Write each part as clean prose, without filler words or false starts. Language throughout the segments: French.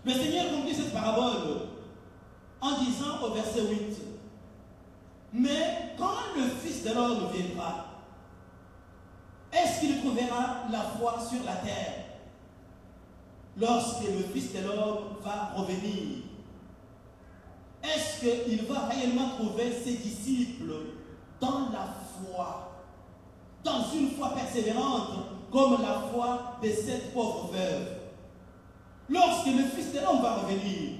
Le Seigneur conclut cette parabole en disant au verset 8, mais quand le Fils de l'homme viendra, est-ce qu'il trouvera la foi sur la terre? Lorsque le Fils de l'homme va revenir, est-ce qu'il va réellement trouver ses disciples dans la foi, dans une foi persévérante, comme la foi de cette pauvre veuve? Lorsque le Fils de l'homme va revenir,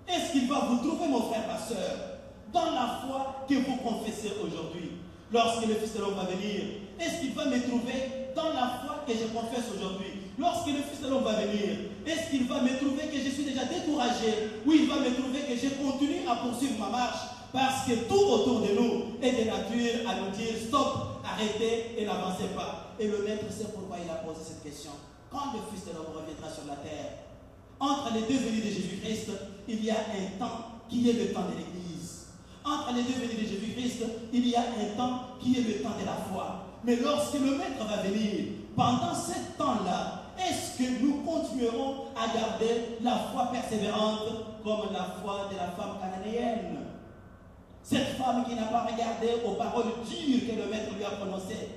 est-ce qu'il va vous trouver, mon frère, ma soeur, dans la foi que vous confessez aujourd'hui? Lorsque le Fils de l'homme va venir, est-ce qu'il va me trouver dans la foi que je confesse aujourd'hui? Lorsque le Fils de l'homme va venir, est-ce qu'il va me trouver que je suis déjà découragé? Ou il va me trouver que je continue à poursuivre ma marche? Parce que tout autour de nous est de nature à nous dire stop, arrêtez et n'avancez pas. Et le Maître sait pourquoi il a posé cette question. Quand le Fils de l'homme reviendra sur la terre, entre les deux venues de Jésus-Christ, il y a un temps qui est le temps de l'Église. Entre les deux venues de Jésus-Christ, il y a un temps qui est le temps de la foi. Mais lorsque le Maître va venir, pendant ce temps-là, est-ce que nous continuerons à garder la foi persévérante comme la foi de la femme cananéenne? Cette femme qui n'a pas regardé aux paroles dures que le Maître lui a prononcées,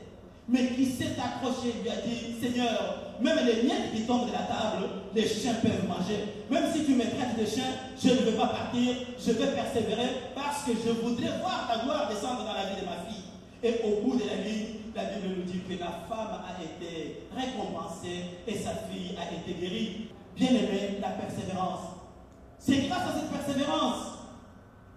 mais qui s'est accrochée, lui a dit, Seigneur, même les miettes qui tombent de la table, les chiens peuvent manger. Même si tu me traites de chien, je ne vais pas partir, je vais persévérer parce que je voudrais voir ta gloire descendre dans la vie de ma fille. Et au bout de la ligne, la Bible nous dit que la femme a été récompensée et sa fille a été guérie. Bien aimé, la persévérance. C'est grâce à cette persévérance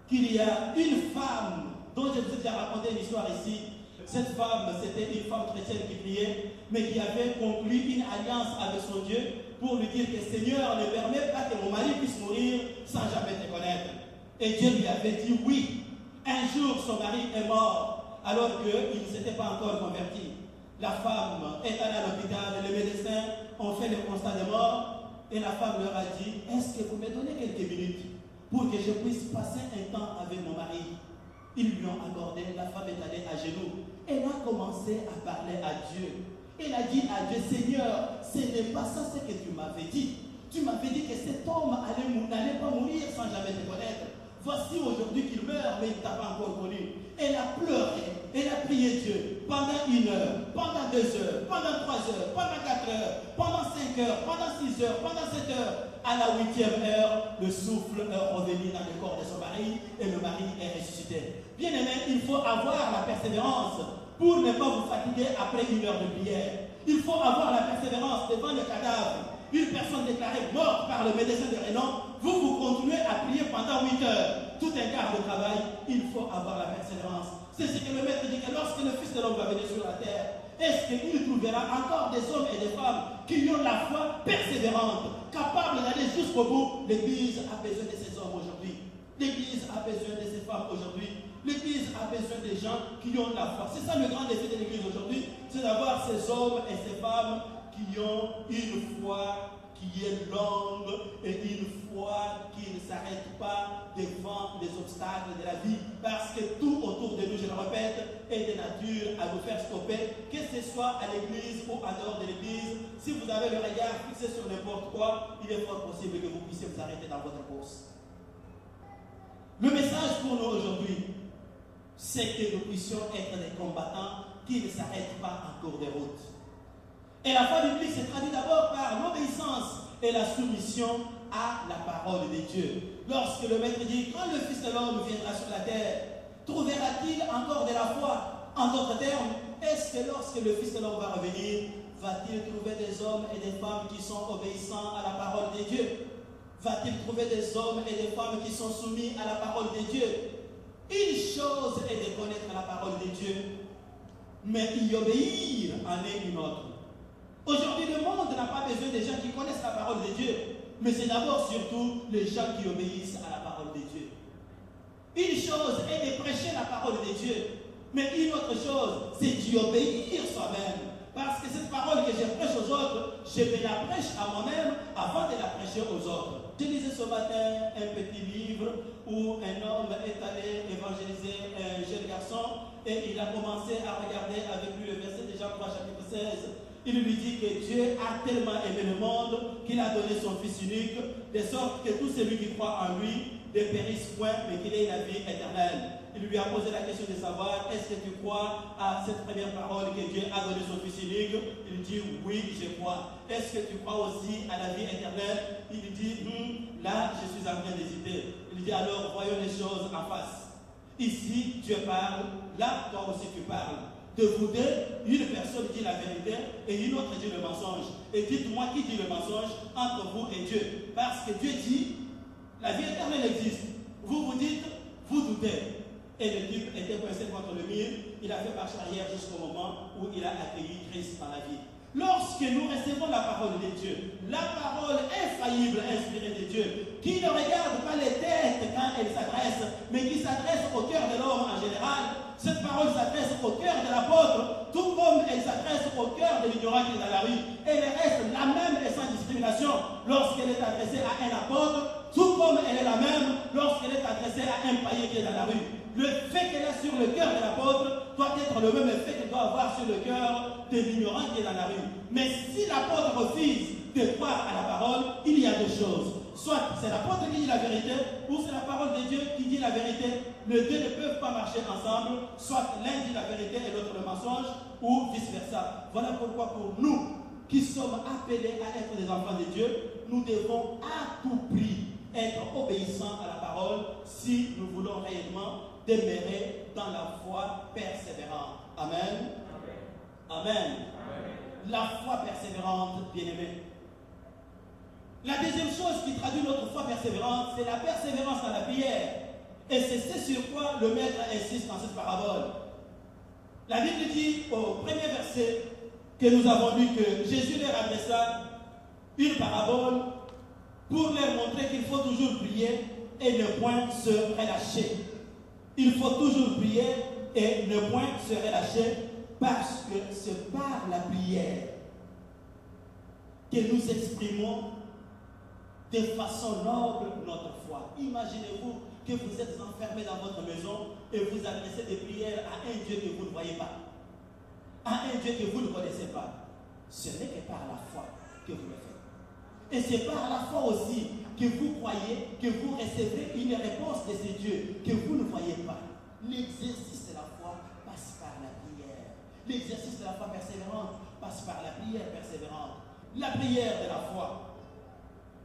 qu'il y a une femme dont je vous ai déjà raconté une histoire ici. Cette femme, c'était une femme chrétienne qui priait, mais qui avait conclu une alliance avec son Dieu pour lui dire que Seigneur, ne permets pas que mon mari puisse mourir sans jamais te connaître. Et Dieu lui avait dit oui. Un jour, son mari est mort, alors qu'il ne s'était pas encore converti. La femme est allée à l'hôpital, les médecins ont fait le constat de mort, et la femme leur a dit, est-ce que vous me donnez quelques minutes pour que je puisse passer un temps avec mon mari? Ils lui ont accordé, la femme est allée à genoux. Elle a commencé à parler à Dieu. Elle a dit à Dieu, Seigneur, ce n'est pas ça ce que tu m'avais dit. Tu m'avais dit que cet homme n'allait pas mourir sans jamais te connaître. Voici aujourd'hui qu'il meurt, mais il ne t'a pas encore connu. Elle a pleuré, elle a prié Dieu pendant 1 heure, pendant 2 heures, pendant 3 heures, pendant 4 heures, pendant 5 heures, pendant 6 heures, pendant 7 heures. À la 8e heure, le souffle est revenu dans le corps de son mari et le mari est ressuscité. Bien aimé, il faut avoir la persévérance pour ne pas vous fatiguer après 1 heure de prière. Il faut avoir la persévérance devant le cadavre. Une personne déclarée morte par le médecin de renom, vous continuez à prier pendant 8 heures. Tout un quart de travail, il faut avoir la persévérance. C'est ce que le Maître dit, que lorsque le Fils de l'homme va venir sur la terre, est-ce qu'il trouvera encore des hommes et des femmes qui ont la foi persévérante, capables d'aller jusqu'au bout? L'Église a besoin de ces hommes aujourd'hui. L'Église a besoin de ces femmes aujourd'hui. L'Église a besoin des gens qui ont la foi. C'est ça le grand défi de l'Église aujourd'hui, c'est d'avoir ces hommes et ces femmes qui ont une foi qui est longue et une foi qui ne s'arrête pas devant les obstacles de la vie, parce que tout autour de nous, je le répète, est de nature à nous faire stopper, que ce soit à l'église ou en dehors de l'église. Si vous avez le regard fixé sur n'importe quoi, il est fort possible que vous puissiez vous arrêter dans votre course. Le message pour nous aujourd'hui, c'est que nous puissions être des combattants qui ne s'arrêtent pas en cours de route. Et la foi biblique se traduit d'abord par l'obéissance et la soumission à la parole de Dieu. Lorsque le Maître dit, quand le Fils de l'homme viendra sur la terre, trouvera-t-il encore de la foi? En d'autres termes, est-ce que lorsque le Fils de l'homme va revenir, va-t-il trouver des hommes et des femmes qui sont obéissants à la parole de Dieu? Va-t-il trouver des hommes et des femmes qui sont soumis à la parole de Dieu? Une chose est de connaître la parole de Dieu, mais y obéir en est une autre. Aujourd'hui, le monde n'a pas besoin des gens qui connaissent la parole de Dieu, mais c'est d'abord surtout les gens qui obéissent à la parole de Dieu. Une chose est de prêcher la parole de Dieu, mais une autre chose, c'est d'y obéir soi-même. Parce que cette parole que je prêche aux autres, je me la prêche à moi-même avant de la prêcher aux autres. Je lisais ce matin un petit livre où un homme est allé évangéliser un jeune garçon et il a commencé à regarder avec lui le verset de Jean 3 chapitre 16. Il lui dit que Dieu a tellement aimé le monde qu'il a donné son Fils unique, de sorte que tout celui qui croit en lui ne périsse point, mais qu'il ait la vie éternelle. Il lui a posé la question de savoir, est-ce que tu crois à cette première parole que Dieu a donné son Fils unique? Il dit, oui, je crois. Est-ce que tu crois aussi à la vie éternelle? Il dit, là, je suis en train d'hésiter. Il dit, alors, voyons les choses en face. Ici, Dieu parle, là, toi aussi tu parles. De vous deux, une personne dit la vérité et une autre dit le mensonge. Et dites-moi qui dit le mensonge entre vous et Dieu. Parce que Dieu dit, la vie éternelle existe. Vous vous dites, vous doutez. Et le type était coincé contre le mur. Il a fait marche arrière jusqu'au moment où il a accueilli Christ dans la vie. Lorsque nous recevons la parole de Dieu, la parole infaillible, inspirée de Dieu, qui ne regarde pas les têtes quand elle s'adresse, mais qui s'adresse au cœur de l'homme en général, cette parole s'adresse au cœur de l'apôtre, tout comme elle s'adresse au cœur de l'ignorant qui est dans la rue. Elle reste la même et sans discrimination lorsqu'elle est adressée à un apôtre, tout comme elle est la même lorsqu'elle est adressée à un païen qui est dans la rue. Le fait qu'elle est sur le cœur de l'apôtre doit être le même effet qu'elle doit avoir sur le cœur de l'ignorant qui est dans la rue. Mais si l'apôtre refuse de croire à la parole, il y a deux choses. Soit c'est l'apôtre qui dit la vérité, ou c'est la parole de Dieu qui dit la vérité. Les deux ne peuvent pas marcher ensemble. Soit l'un dit la vérité et l'autre le mensonge, ou vice-versa. Voilà pourquoi pour nous qui sommes appelés à être des enfants de Dieu, nous devons à tout prix être obéissants à la parole si nous voulons réellement demeurer dans la foi persévérante. Amen. Amen. Amen. La foi persévérante, bien-aimés. La deuxième chose qui traduit notre foi persévérante, c'est la persévérance dans la prière. Et c'est ce sur quoi le maître insiste dans cette parabole. La Bible dit au premier verset que nous avons lu que Jésus leur adressa une parabole pour leur montrer qu'il faut toujours prier et ne point se relâcher. Il faut toujours prier et ne point se relâcher parce que c'est par la prière que nous exprimons de façon noble notre foi. Imaginez-vous que vous êtes enfermé dans votre maison et vous adressez des prières à un Dieu que vous ne voyez pas, à un Dieu que vous ne connaissez pas. Ce n'est que par la foi que vous le faites. Et c'est par la foi aussi que vous croyez, que vous recevez une réponse de ce Dieu que vous ne voyez pas. L'exercice de la foi passe par la prière. L'exercice de la foi persévérante passe par la prière persévérante. La prière de la foi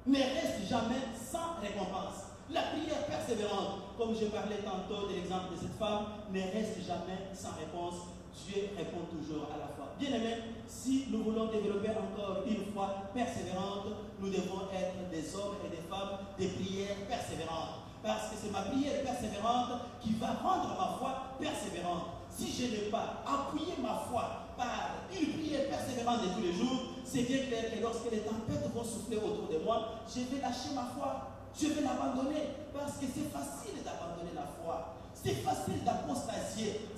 ne reste jamais sans récompense. La prière persévérante, comme je parlais tantôt de l'exemple de cette femme, ne reste jamais sans réponse. Dieu répond toujours à la foi. Bien-aimés, si nous voulons développer encore une foi persévérante, nous devons être des hommes et des femmes de prières persévérantes. Parce que c'est ma prière persévérante qui va rendre ma foi persévérante. Si je n'ai pas appuyé ma foi par une prière persévérante de tous les jours, c'est bien clair que lorsque les tempêtes vont souffler autour de moi, je vais lâcher ma foi. Je vais l'abandonner parce que c'est facile d'abandonner la foi. C'est facile d'apostasier.